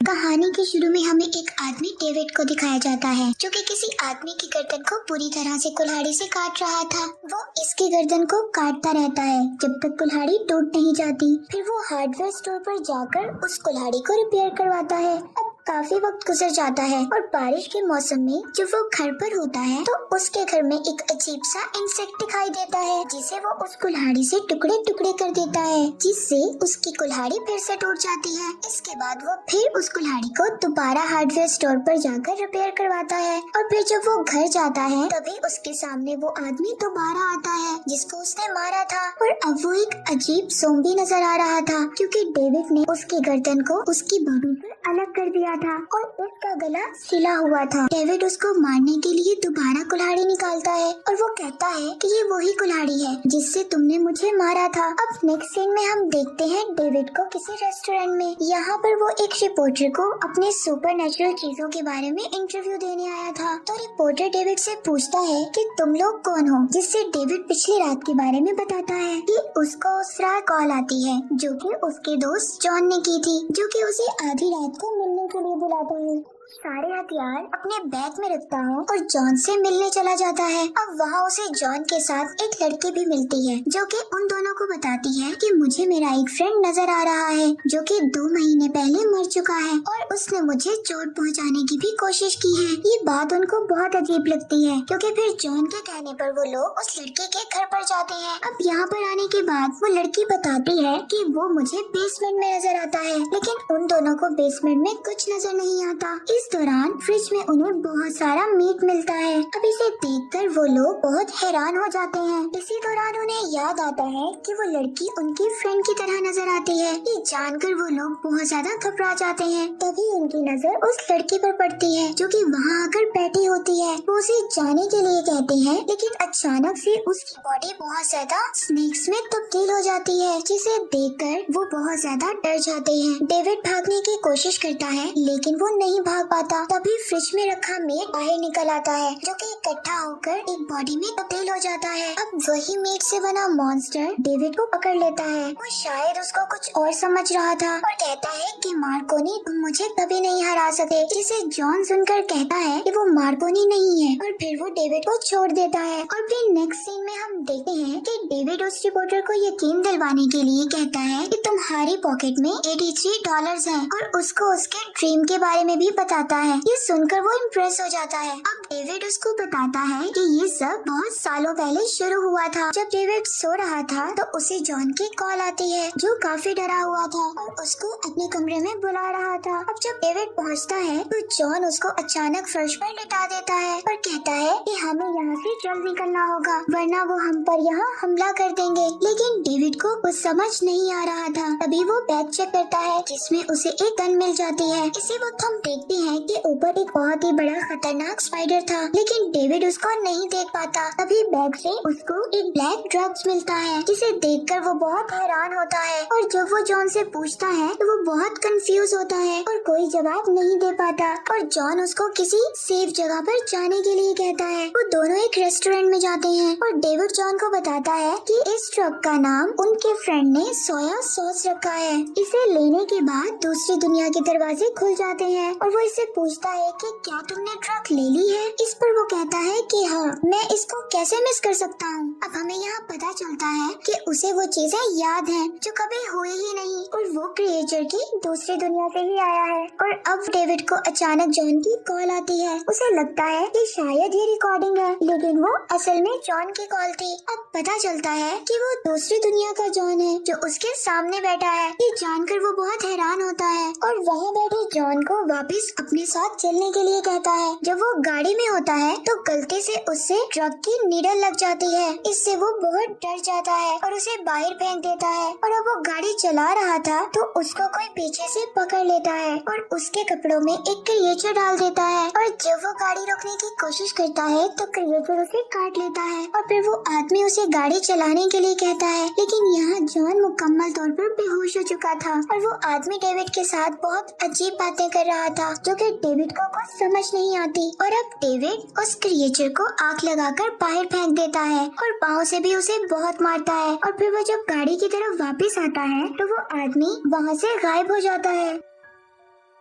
कहानी के शुरू में हमें एक आदमी डेविड को दिखाया जाता है जो कि किसी आदमी की गर्दन को पूरी तरह से कुल्हाड़ी से काट रहा था। वो इसकी गर्दन को काटता रहता है जब तक कुल्हाड़ी टूट नहीं जाती। फिर वो हार्डवेयर स्टोर पर जाकर उस कुल्हाड़ी को रिपेयर करवाता है। अब काफी वक्त गुजर जाता है और बारिश के मौसम में जब वो घर पर होता है तो उसके घर में एक अजीब सा इंसेक्ट दिखाई देता है जिसे वो उस कुल्हाड़ी से टुकड़े टुकड़े कर देता है, जिससे उसकी कुल्हाड़ी फिर से टूट जाती है। इसके बाद वो फिर उस कुल्हाड़ी को दोबारा हार्डवेयर स्टोर पर जाकर रिपेयर करवाता है और फिर जब वो घर जाता है तभी उसके सामने वो आदमी दोबारा आता है जिसको उसने मारा था। और अब वो एक अजीब ज़ॉम्बी नजर आ रहा था क्योंकि डेविड ने उसकी गर्दन को उसकी बॉडी से अलग कर दिया था और उसका गला सिला हुआ था। डेविड उसको मारने के लिए दोबारा कुल्हाड़ी निकालता है और वो कहता है कि ये वही कुल्हाड़ी है जिससे तुमने मुझे मारा था। अब नेक्स्ट सीन में हम देखते हैं डेविड को किसी रेस्टोरेंट में। यहाँ पर वो एक रिपोर्टर को अपने सुपरनैचुरल चीजों के बारे में इंटरव्यू देने आया था। तो रिपोर्टर डेविड से पूछता है कि तुम लोग कौन हो, जिससे डेविड पिछली रात के बारे में बताता है कि उसको उस रात कॉल आती है जो कि उसके दोस्त जॉन ने की थी, जो कि उसे आधी रात को मिलने के लिए बुलाता है। सारे हथियार अपने बैग में रखता है और जॉन से मिलने चला जाता है। अब वहाँ उसे जॉन के साथ एक लड़की भी मिलती है जो कि उन दोनों को बताती है कि मुझे मेरा एक फ्रेंड नजर आ रहा है जो कि 2 महीने पहले मर चुका है और उसने मुझे चोट पहुँचाने की भी कोशिश की है। ये बात उनको बहुत अजीब लगती है क्योंकि फिर जॉन के कहने पर वो लोग उस लड़के के घर पर जाते हैं। अब यहाँ पर आने के बाद वो लड़की बताती है कि वो मुझे बेसमेंट में नजर आता है, लेकिन उन दोनों को बेसमेंट में कुछ नजर नहीं आता। इस दौरान फ्रिज में उन्हें बहुत सारा मीट मिलता है। अब इसे देखकर वो लोग बहुत हैरान हो जाते हैं। इसी दौरान उन्हें याद आता है कि वो लड़की उनकी फ्रेंड की तरह नजर आती है। ये जानकर वो लोग बहुत ज्यादा घबरा जाते हैं। तभी उनकी नजर उस लड़की पर पड़ती है जो कि वहाँ आकर बैठी होती है। वो उसे जाने के लिए कहते हैं, लेकिन अचानक से उसकी बॉडी बहुत ज्यादा स्नेक्स में तब्दील हो जाती है, जिसे देखकर वो बहुत ज्यादा डर जाते हैं। डेविड भागने की कोशिश करता है लेकिन वो नहीं भाग पाता। तभी फ्रिज में रखा मीट बाहर निकल आता है जो कि इकट्ठा होकर एक बॉडी में तब्दील हो जाता है। अब वही मीट से बना मॉन्स्टर डेविड को पकड़ लेता है। वो शायद उसको कुछ और समझ रहा था और कहता है कि मार्कोनी तुम मुझे कभी नहीं हरा सके, जिसे जॉन सुनकर कहता है कि वो मार्कोनी नहीं है और फिर वो डेविड को छोड़ देता है। और फिर नेक्स्ट सीन में हम देखते हैं कि डेविड उस रिपोर्टर को यकीन दिलवाने के लिए कहता है कि तुम्हारी पॉकेट में $83 है और उसको उसके ड्रीम के बारे में भी बताता है। ये सुनकर वो इम्प्रेस हो जाता है। अब डेविड उसको बताता है कि ये सब बहुत सालों पहले शुरू हुआ था। जब डेविड सो रहा था तो उसे जॉन की कॉल आती है जो काफी डरा हुआ था और उसको अपने कमरे में बुला रहा था। अब जब डेविड पहुंचता है तो जॉन उसको अचानक फर्श पर लिटा देता है और कहता है कि हमें यहाँ से जल्द निकलना होगा वरना वो हम पर यहाँ हमला कर देंगे। लेकिन डेविड को कुछ समझ नहीं आ रहा था। तभी वो बैग चेक करता है जिसमें उसे एक गन मिल जाती है। इसी वक्त हम देखते हैं कि ऊपर एक बहुत ही बड़ा खतरनाक स्पाइडर था, लेकिन डेविड उसको नहीं देख पाता। तभी बैग से उसको एक ब्लैक ड्रग्स मिलता है जिसे देखकर वो बहुत हैरान होता है और जब वो जॉन से पूछता है तो वो बहुत कंफ्यूज होता है और कोई जवाब नहीं दे पाता और जॉन उसको किसी सेफ जगह पर जाने के लिए कहता है। वो दोनों एक रेस्टोरेंट में जाते हैं और डेविड जॉन को बताता है कि इस ट्रक का नाम उनके फ्रेंड ने सोया सॉस रखा है। इसे लेने के बाद दूसरी दुनिया के दरवाजे खुल जाते हैं और वो इससे पूछता है कि क्या तुमने ट्रक ले ली है। इस पर वो कहता है कि हाँ, मैं इसको कैसे मिस कर सकता हूँ। अब हमें यहाँ पता चलता है कि उसे वो चीजें याद हैं जो कभी हुई ही नहीं और वो क्रिएचर की दूसरी दुनिया से ही आया है। और अब डेविड को अचानक जॉन की कॉल आती है। उसे लगता है कि शायद ये रिकॉर्डिंग है, लेकिन वो असल में जॉन की कॉल थी। अब पता चलता है कि वो दूसरी दुनिया का जॉन है जो उसके सामने बैठा है। ये जानकर वो बहुत हैरान होता है और वहाँ बैठे जॉन को वापस अपने साथ चलने के लिए कहता है। जब वो गाड़ी में होता है तो गलती से उससे ट्रक की नीडल लग जाती है। इससे वो बहुत डर जाता है और उसे बाहर फेंक देता है। और अब वो गाड़ी चला रहा था तो उसको कोई पीछे से पकड़ लेता है और उसके कपड़ों में एक क्रिएचर डाल देता है। और जब वो गाड़ी रोकने की कोशिश करता है तो क्रिएचर उसे काट लेता है और फिर वो आदमी उसे गाड़ी चलाने के लिए कहता है। लेकिन यहाँ जॉन मुकम्मल तौर पर बेहोश हो चुका था और वो आदमी डेविड के साथ बहुत अजीब बातें कर रहा था जो कि डेविड को कुछ समझ नहीं आती। और अब डेविड उस क्रिएचर को आग लगाकर बाहर फेंक देता है और पाँव से भी उसे बहुत मारता है। और फिर वो जब गाड़ी की तरफ वापस आता है तो वो आदमी वहाँ से गायब हो जाता है।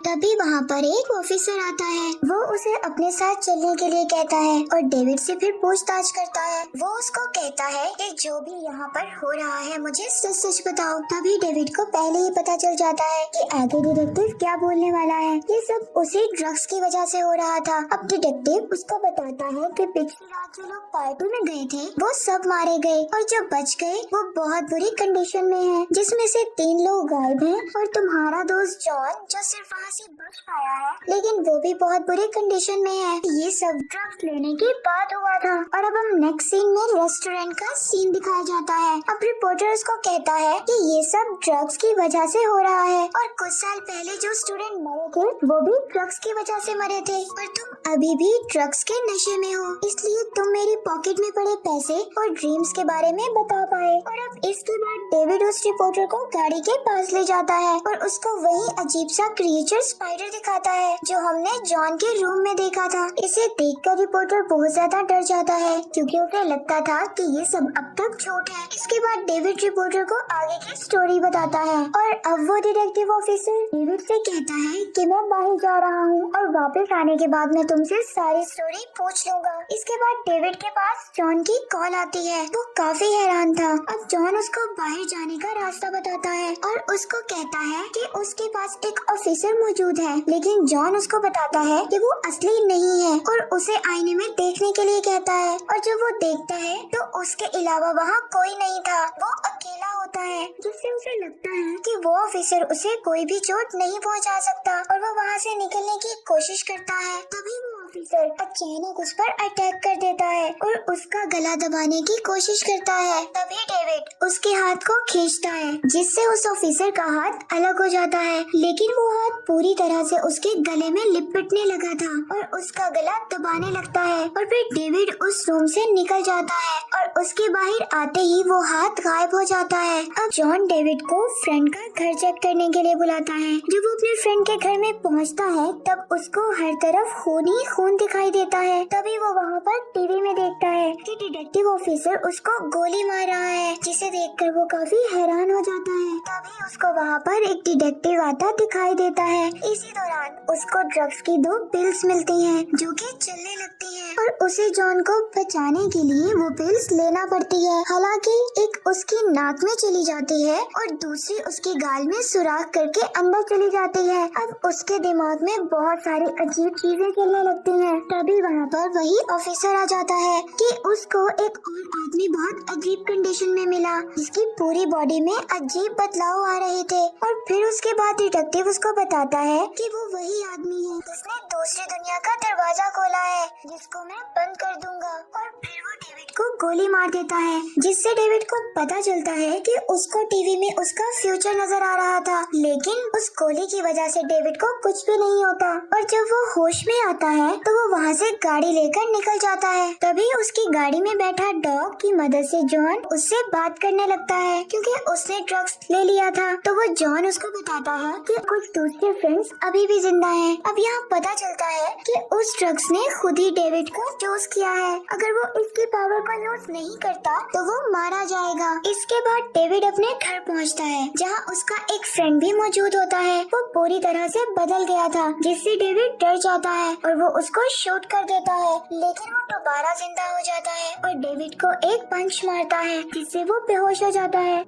तभी वहाँ पर एक ऑफिसर आता है। वो उसे अपने साथ चलने के लिए कहता है और डेविड से फिर पूछताछ करता है। वो उसको कहता है कि जो भी यहाँ पर हो रहा है मुझे सच सच बताओ। तभी डेविड को पहले ही पता चल जाता है कि आगे डिटेक्टिव क्या बोलने वाला है। ये सब उसी ड्रग्स की वजह से हो रहा था। अब डिटेक्टिव उसको बताता है कि पिछली रात जो लोग पार्टी में गए थे वो सब मारे गए और जो बच गए वो बहुत बुरी कंडीशन में है, जिसमें से 3 लोग गायब हैं और तुम्हारा दोस्त जॉन जो सिर्फ वहाँ से बच पाया है लेकिन वो भी बहुत बुरी कंडीशन में है। ये सब ड्रग्स लेने के बाद हुआ था। और अब हम नेक्स्ट सीन में रेस्टोरेंट का सीन दिखाया जाता है। अब रिपोर्टर उसको कहता है कि ये सब ड्रग्स की वजह से हो रहा है और कुछ साल पहले जो स्टूडेंट मरे थे वो भी ड्रग्स की वजह से मरे थे और तुम अभी भी ड्रग्स के नशे में हो, इसलिए तुम मेरी पॉकेट में पड़े पैसे और ड्रीम्स के बारे में बता पाए। और अब इसके बाद डेविड उस रिपोर्टर को गाड़ी के पास ले जाता है और उसको वही अजीब सा क्रिएचर स्पाइडर दिखाता है जो हमने जॉन के रूम में देखा था। इसे देखकर रिपोर्टर बहुत ज्यादा डर जाता है क्योंकि उसे लगता था कि ये सब अब तक झूठ है। इसके बाद डेविड रिपोर्टर को आगे की स्टोरी बताता है और अब वो डिटेक्टिव ऑफिसर डेविड से कहता है कि मैं बाहर जा रहा हूँ और वापस आने के बाद मैं तुमसे सारी स्टोरी पूछ लूंगा। इसके बाद डेविड के पास जॉन की कॉल आती है। वो काफी हैरान था। अब जॉन उसको बाहर जाने का रास्ता बताता है और उसको कहता है कि उसके पास एक ऑफिसर मौजूद है, लेकिन जॉन उसको बताता है कि वो असली नहीं है और उसे आईने में देखने के लिए कहता है। और जब वो देखता है तो उसके अलावा वहाँ कोई नहीं था। वो अकेला होता है जिससे उसे लगता है कि वो ऑफिसर उसे कोई भी चोट नहीं पहुँचा सकता और वो वहाँ से निकलने की कोशिश करता है। तभी वो ऑफिसर अचानक उस पर अटैक कर देता है और उसका गला दबाने की कोशिश करता है। तभी डेविड उसके हाथ को खींचता है जिससे उस ऑफिसर का हाथ अलग हो जाता है, लेकिन वो हाथ पूरी तरह से उसके गले में लिपटने लगा था और उसका गला दबाने लगता है। और फिर डेविड उस रूम से निकल जाता है और उसके बाहर आते ही वो हाथ गायब हो जाता है। अब जॉन डेविड को फ्रेंड का घर चेक करने के लिए बुलाता है। जब वो अपने फ्रेंड के घर में पहुंचता है तब उसको हर तरफ खून ही खून दिखाई देता है। तभी वो वहाँ पर टीवी में देखता है कि डिटेक्टिव ऑफिसर उसको गोली मार रहा है, जिसे देखकर वो काफी हैरान हो जाता है। तभी उसको वहाँ पर एक डिटेक्टिव आता दिखाई देता है। इसी दौरान उसको ड्रग्स की 2 पिल्स मिलती हैं जो कि चलने लगती हैं और उसे जॉन को बचाने के लिए वो पिल्स लेना पड़ती है। हालांकि एक उसकी नाक में चली जाती है और दूसरी उसके गाल में सुराख करके अंदर चली जाती है। अब उसके दिमाग में बहुत सारी अजीब चीजें चलने लगती हैं। तभी वहाँ पर वही ऑफिसर आ जाता है कि उसको एक और आदमी बहुत अजीब कंडीशन में मिला जिसकी पूरी बॉडी में अजीब बदलाव आ रहे थे। और फिर उसके बाद डिटेक्टिव उसको बताता है कि वो वही आदमी है जिसने दूसरी दुनिया का दरवाजा खोला है, जिसको मैं बंद कर दूंगा। और फिर वो डेविड को गोली मार देता है, जिससे डेविड को पता चलता है कि उसको टीवी में उसका फ्यूचर नजर आ रहा था, लेकिन उस गोली की वजह से डेविड को कुछ भी नहीं होता। और जब वो होश में आता है तो वो वहाँ से गाड़ी लेकर निकल जाता है। तभी उसकी गाड़ी में बैठा डॉग की मदद से जॉन उससे बात करने लगता है क्योंकि उसने ड्रग्स ले लिया था। तो वो जॉन उसको बताता है कि कुछ दूसरे फ्रेंड्स अभी भी जिंदा हैं। अब यहाँ पता चलता है कि उस ड्रग्स ने खुद ही डेविड को चूज किया है। अगर वो इसकी पावर का यूज नहीं करता तो वो मारा जाएगा। इसके बाद डेविड अपने घर पहुँचता है जहाँ उसका एक फ्रेंड भी मौजूद होता है। वो पूरी तरह से बदल गया था जिससे डेविड डर जाता है और वो उसको शूट कर देता है, लेकिन वो दोबारा जिंदा हो जाता है और डेविड को एक पंच मारता है जिससे वो बेहोश हो जाता है।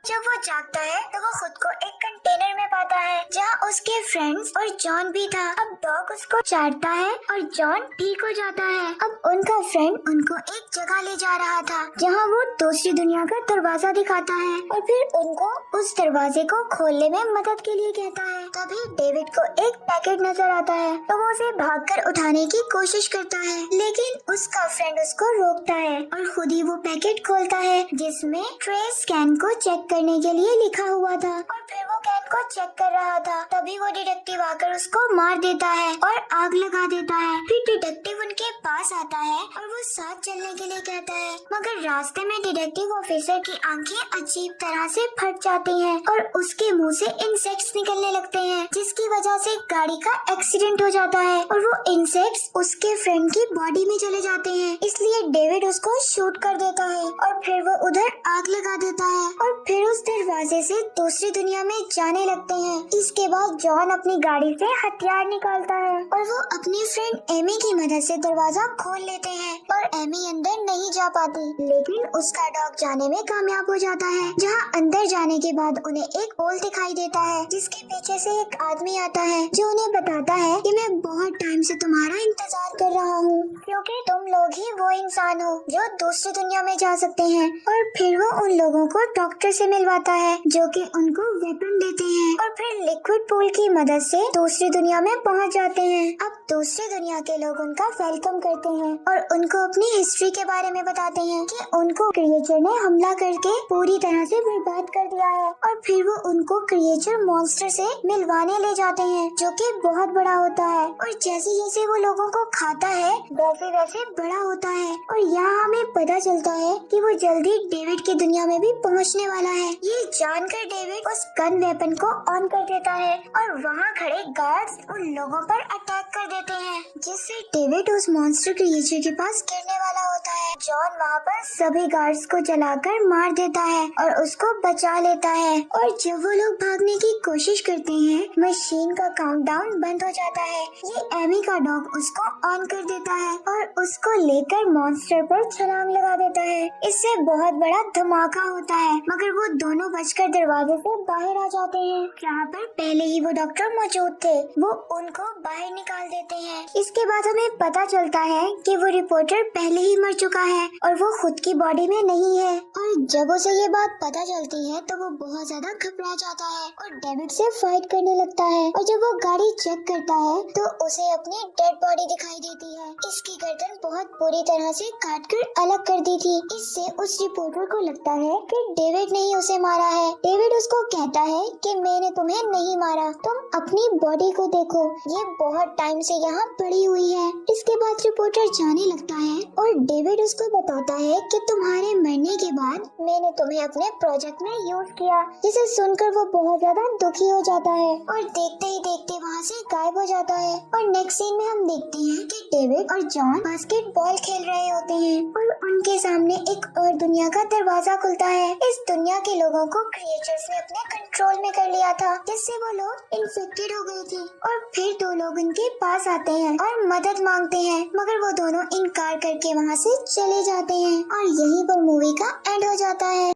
जब वो जागता है तो वो खुद को एक कंटेनर में पाता है जहाँ उसके फ्रेंड्स और जॉन भी था। अब डॉग उसको चाटता है और जॉन ठीक हो जाता है। अब उनका फ्रेंड उनको एक जगह ले जा रहा था जहाँ वो दूसरी दुनिया का दरवाजा दिखाता है और फिर उनको उस दरवाजे को खोलने में मदद के लिए कहता है। तभी डेविड को एक पैकेट नजर आता है तो वो उसे भागकर उठाने की कोशिश करता है, लेकिन उसका फ्रेंड उसको रोकता है और खुद ही वो पैकेट खोलता है जिसमें ट्रेस स्कैन को चेक करने के लिए लिखा हुआ था। और फिर वो कैन को चेक कर रहा था। तभी वो डिटेक्टिव आकर उसको मार देता है और आग लगा देता है। फिर डिटेक्टिव उनके पास आता है और वो साथ चलने के लिए कहता है, मगर रास्ते में डिटेक्टिव ऑफिसर की आंखें अजीब तरह से फट जाती हैं और उसके मुंह से इंसेक्ट्स निकलने लगते हैं, जिसकी वजह से गाड़ी का एक्सीडेंट हो जाता है और वो इंसेक्ट्स उसके फ्रेंड की बॉडी में चले जाते हैं। इसलिए डेविड उसको शूट कर देता है और फिर वो उधर आग लगा देता है और फिर उस दरवाजे से दूसरी दुनिया में जाने चिल्लाने लगते हैं। इसके बाद जॉन अपनी गाड़ी से हथियार निकालता है और वो अपनी फ्रेंड एमी की मदद से दरवाजा खोल लेते हैं और एमी अंदर नहीं जा पाती, लेकिन उसका डॉग जाने में कामयाब हो जाता है। जहाँ अंदर जाने के बाद उन्हें एक पोल दिखाई देता है जिसके पीछे से एक आदमी आता है जो उन्हें बताता है कि मैं बहुत टाइम से तुम्हारा इंतजार कर रहा हूँ, क्योंकि तुम लोग ही वो इंसान हो जो दूसरी दुनिया में जा सकते हैं। और फिर वो उन लोगों को डॉक्टर से मिलवाता है जो कि उनको वेपन देते हैं और फिर लिक्विड पूल की मदद से दूसरी दुनिया में पहुंच जाते हैं। अब दूसरी दुनिया के लोग उनका वेलकम करते हैं और उनको अपनी हिस्ट्री के बारे में बताते हैं कि उनको क्रिएचर ने हमला करके पूरी तरह से बर्बाद कर दिया है। और फिर वो उनको क्रिएचर मॉन्स्टर से मिलवाने ले जाते हैं जो कि बहुत बड़ा होता है और जैसे जैसे वो लोगों को खाता है वैसे वैसे बड़ा होता है। और यहाँ हमें पता चलता है कि वो जल्दी डेविड की दुनिया में भी पहुँचने वाला है। ये जानकर डेविड उस गन वेपन को ऑन कर देता है और वहाँ खड़े गार्ड्स उन लोगों पर अटैक कर देते हैं, जिससे डेविड उस मॉन्स्टर क्रिएचर के पास गिरने वाला होता है। जॉन वहाँ पर सभी गार्ड्स को जलाकर मार देता है और उसको बचा लेता है। और जब वो लोग भागने की कोशिश करते हैं मशीन का काउंटडाउन बंद हो जाता है। ये एमी का डॉग उसको ऑन कर देता है और उसको लेकर मॉन्स्टर पर छलांग लगा देता है। इससे बहुत बड़ा धमाका होता है, मगर वो दोनों बचकर दरवाजे से बाहर आ जाते हैं। जहाँ पर पहले ही वो डॉक्टर मौजूद थे, वो उनको बाहर निकाल देते हैं। इसके बाद हमें पता चलता है कि वो रिपोर्टर पहले ही मर चुका है और वो खुद की बॉडी में नहीं है। और जब उसे ये बात पता चलती है तो वो बहुत ज्यादा घबरा जाता है और डेविड से फाइट करने लगता है। और जब वो गाड़ी चेक करता है तो उसे अपनी डेड बॉडी दिखाई देती है। इसकी गर्दन बहुत बुरी तरह से काट कर अलग कर दी थी। इससे उस रिपोर्टर को लगता है कि डेविड ने ही उसे मारा है। डेविड उसको कहता है कि मैंने तुम्हें नहीं मारा, तुम अपनी बॉडी को देखो, ये बहुत टाइम से यहाँ पड़ी हुई है। इसके बाद रिपोर्टर जाने लगता है और डेविड उसको बताता है कि तुम्हारे मरने के बाद मैंने तुम्हें अपने प्रोजेक्ट में यूज किया, जिसे सुनकर वो बहुत ज्यादा दुखी हो जाता है और देखते ही देखते वहाँ से गायब हो जाता है। और नेक्स्ट सीन में हम देखते हैं कि डेविड और जॉन बास्केटबॉल खेल रहे होते हैं और उनके सामने एक और दुनिया का दरवाजा खुलता है। इस दुनिया के लोगों को क्रिएचर्स ने अपने कंट्रोल में कर लिया था, जिससे वो लोग इन्फेक्टेड हो गए थे। और फिर दो लोग उनके पास आते हैं और मदद मांगते हैं, मगर वो दोनों इनकार करके वहाँ से चले जाते हैं और यहीं पर मूवी का एंड हो जाता है।